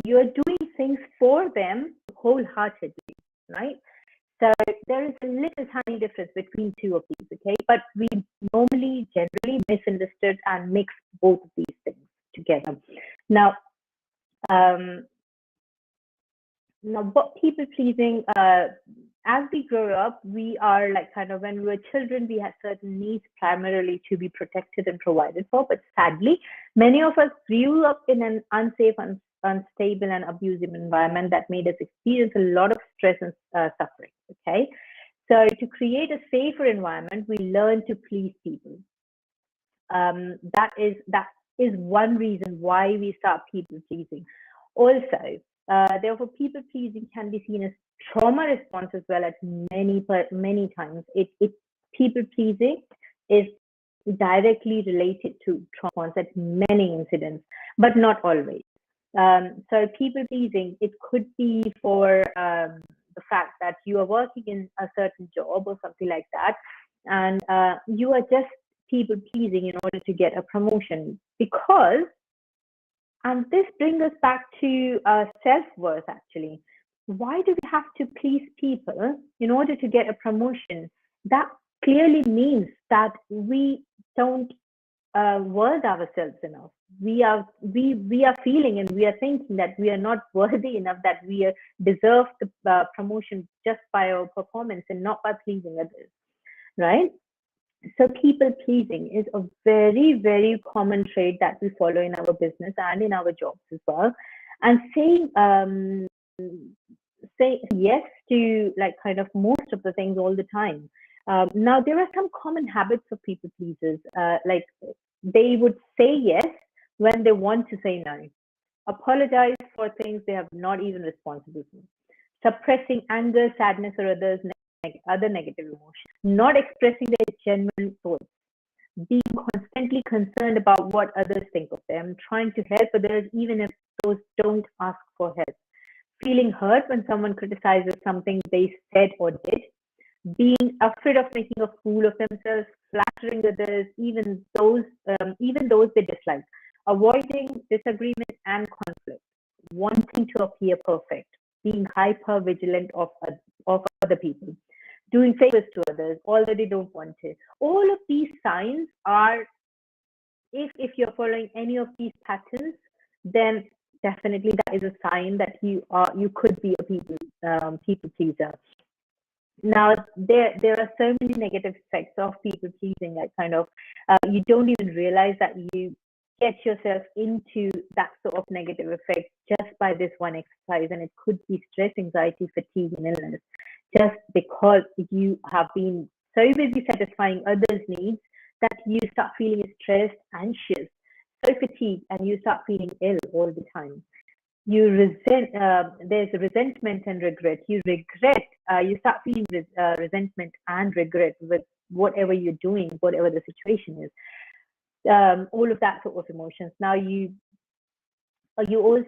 you're doing things for them wholeheartedly, right? So there is a little tiny difference between two of these, okay? But we normally, generally misunderstood and mix both of these things together. Now, what people pleasing, as we grow up, we are when we were children, we had certain needs primarily to be protected and provided for. But sadly, many of us grew up in an unsafe, unstable and abusive environment that made us experience a lot of stress and suffering. Okay, so to create a safer environment, we learn to please people. That is one reason why we start people pleasing. Also, therefore, people pleasing can be seen as trauma response as well. At many times, people pleasing is directly related to trauma at many incidents, but not always. So people pleasing, it could be for the fact that you are working in a certain job or something like that, and you are just people pleasing in order to get a promotion because, and this brings us back to self-worth actually. Why do we have to please people in order to get a promotion? That clearly means that we don't worth ourselves enough. We are feeling and we are thinking that we are not worthy enough, that we deserve the promotion just by our performance and not by pleasing others, right? So people pleasing is a very, very common trait that we follow in our business and in our jobs as well. And say yes to most of the things all the time. Now, there are some common habits of people pleasers. They would say yes, when they want to say no, apologize for things they have not even responsible for, suppressing anger, sadness, or other negative emotions, not expressing their genuine thoughts, being constantly concerned about what others think of them, trying to help others even if those don't ask for help, feeling hurt when someone criticizes something they said or did, being afraid of making a fool of themselves, flattering others, even those they dislike, avoiding disagreement and conflict, wanting to appear perfect, being hyper vigilant of other people, doing favors to others, although they don't want to. All of these signs are, if you're following any of these patterns, then definitely that is a sign that you could be a people pleaser. Now, there are so many negative effects of people pleasing that kind of you don't even realize that you get yourself into that sort of negative effect just by this one exercise. And it could be stress, anxiety, fatigue, and illness, just because you have been so busy satisfying others' needs that you start feeling stressed, anxious, so fatigued, and you start feeling ill all the time. There's resentment and regret. You start feeling resentment and regret with whatever you're doing, whatever the situation is. All of that sort of emotions. Now you also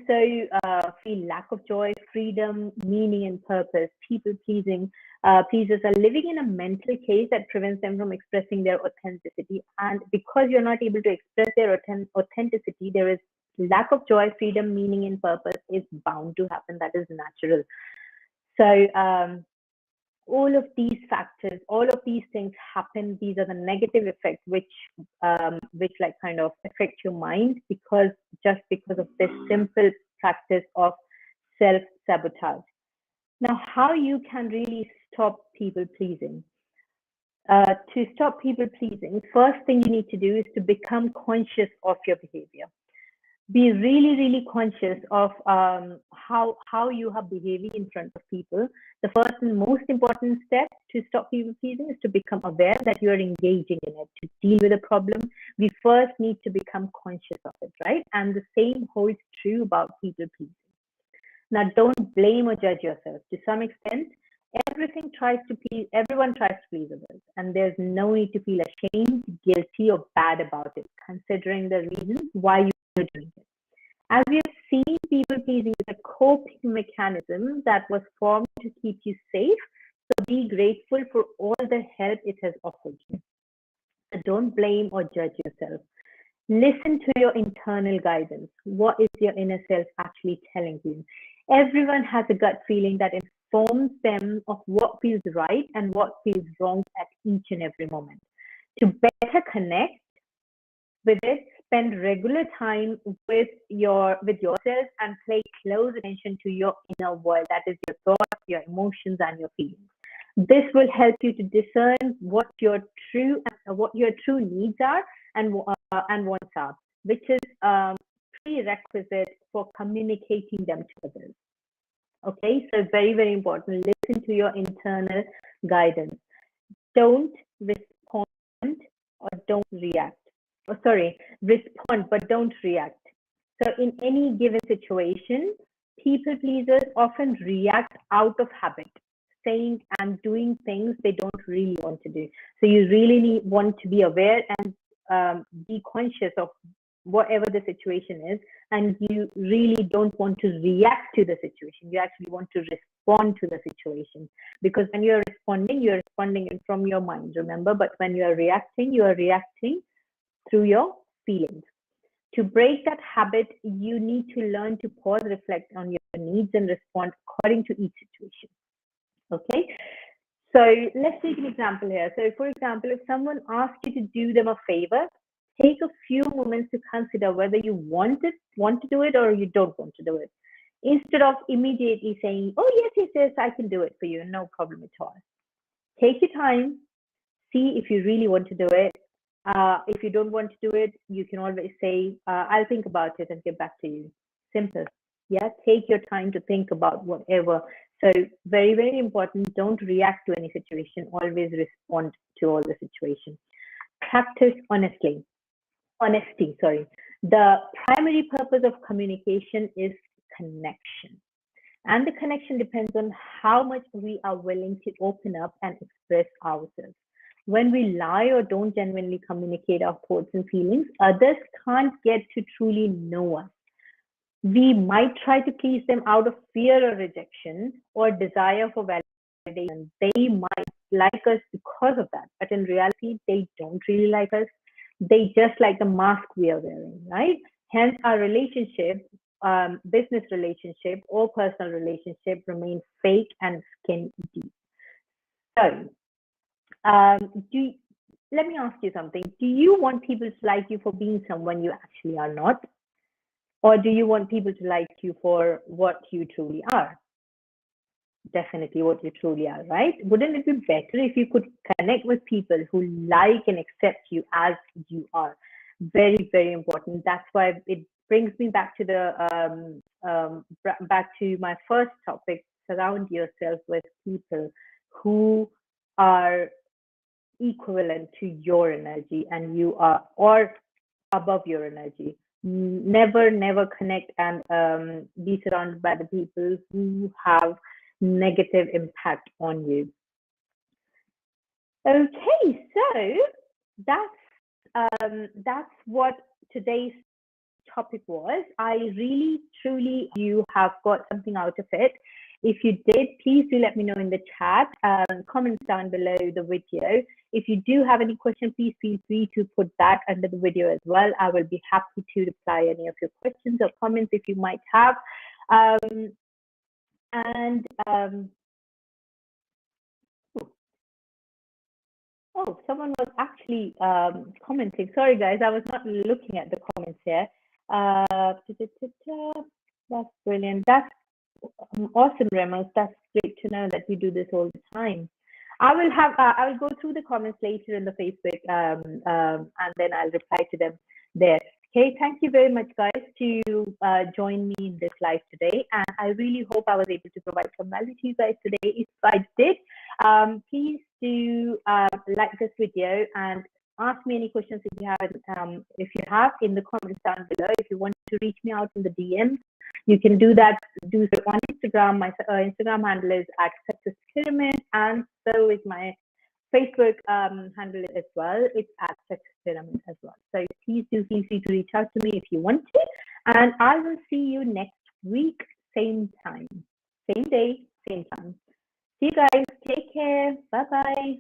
feel lack of joy, freedom, meaning, and purpose. People pleasers are living in a mental cage that prevents them from expressing their authenticity. And because you're not able to express their authenticity, there is lack of joy, freedom, meaning, and purpose is bound to happen. That is natural. So all of these factors, all of these things happen. These are the negative effects which like kind of affect your mind because of this simple practice of self-sabotage. Now, how you can really stop people pleasing? To stop people pleasing, first thing you need to do is to become conscious of your behavior. Be really, really conscious of how you are behaving in front of people. The first and most important step to stop people pleasing is to become aware that you are engaging in it. To deal with a problem, we first need to become conscious of it, right? And the same holds true about people pleasing. Now, don't blame or judge yourself. To some extent, everyone tries to please others, and there's no need to feel ashamed, guilty, or bad about it, considering the reasons why you're doing it. As we have seen, people pleasing is a coping mechanism that was formed to keep you safe. So be grateful for all the help it has offered you. So don't blame or judge yourself. Listen to your internal guidance. What is your inner self actually telling you? Everyone has a gut feeling that informs them of what feels right and what feels wrong at each and every moment. To better connect with it, spend regular time with yourself and pay close attention to your inner world. That is your thoughts, your emotions, and your feelings. This will help you to discern what your true needs are and wants are, which is prerequisite for communicating them to others. Okay, so very, very important. Listen to your internal guidance. Don't respond or don't react. Respond but don't react. So in any given situation, people pleasers often react out of habit, saying and doing things they don't really want to do. So you really want to be aware and be conscious of whatever the situation is, and you really don't want to react to the situation. You actually want to respond to the situation, because when you're responding from your mind, remember, but when you are reacting through your feelings. To break that habit, you need to learn to pause, reflect on your needs, and respond according to each situation. Okay, so let's take an example here. So for example, if someone asks you to do them a favor, take a few moments to consider whether you want to do it or you don't want to do it. Instead of immediately saying, oh yes, I can do it for you, no problem at all. Take your time, see if you really want to do it. If you don't want to do it, you can always say, I'll think about it and get back to you. Simple. Yeah, take your time to think about whatever. So very, very important. Don't react to any situation. Always respond to all the situation. Practice honestly. Honesty, sorry. The primary purpose of communication is connection. And the connection depends on how much we are willing to open up and express ourselves. When we lie or don't genuinely communicate our thoughts and feelings, others can't get to truly know us. We might try to please them out of fear or rejection or desire for validation. They might like us because of that, but in reality, they don't really like us. They just like the mask we are wearing, right? Hence, our relationship, business relationship or personal relationship, remain fake and skin deep. So, do let me ask you something. Do you want people to like you for being someone you actually are not? Or do you want people to like you for what you truly are? Definitely what you truly are, right? Wouldn't it be better if you could connect with people who like and accept you as you are? Very, very important. That's why it brings me back to back to my first topic. Surround yourself with people who are equivalent to your energy and you are, or above your energy. Never connect and be surrounded by the people who have negative impact on you. Okay, so that's what today's topic was. I really truly you have got something out of it. If you did, please do let me know in the chat, comments down below the video. If you do have any questions, please feel free to put that under the video as well. I will be happy to reply any of your questions or comments if you might have. Oh, someone was actually commenting. Sorry, guys, I was not looking at the comments here. That's brilliant. That's awesome, Ramos. That's great to know that you do this all the time. I will go through the comments later in the Facebook, and then I'll reply to them there. Okay, thank you very much, guys, to join me in this live today. And I really hope I was able to provide some value to you guys today. If I did, please do like this video and ask me any questions if you have in the comments down below. If you want to reach me out in the DM, you can do that. Do so on Instagram. My Instagram handle is at Success Pyramid, and so is my Facebook handle as well. It's at Success Pyramid as well. So please do feel free to reach out to me if you want to, and I will see you next week, same time, same day, same time. See you guys. Take care. Bye bye.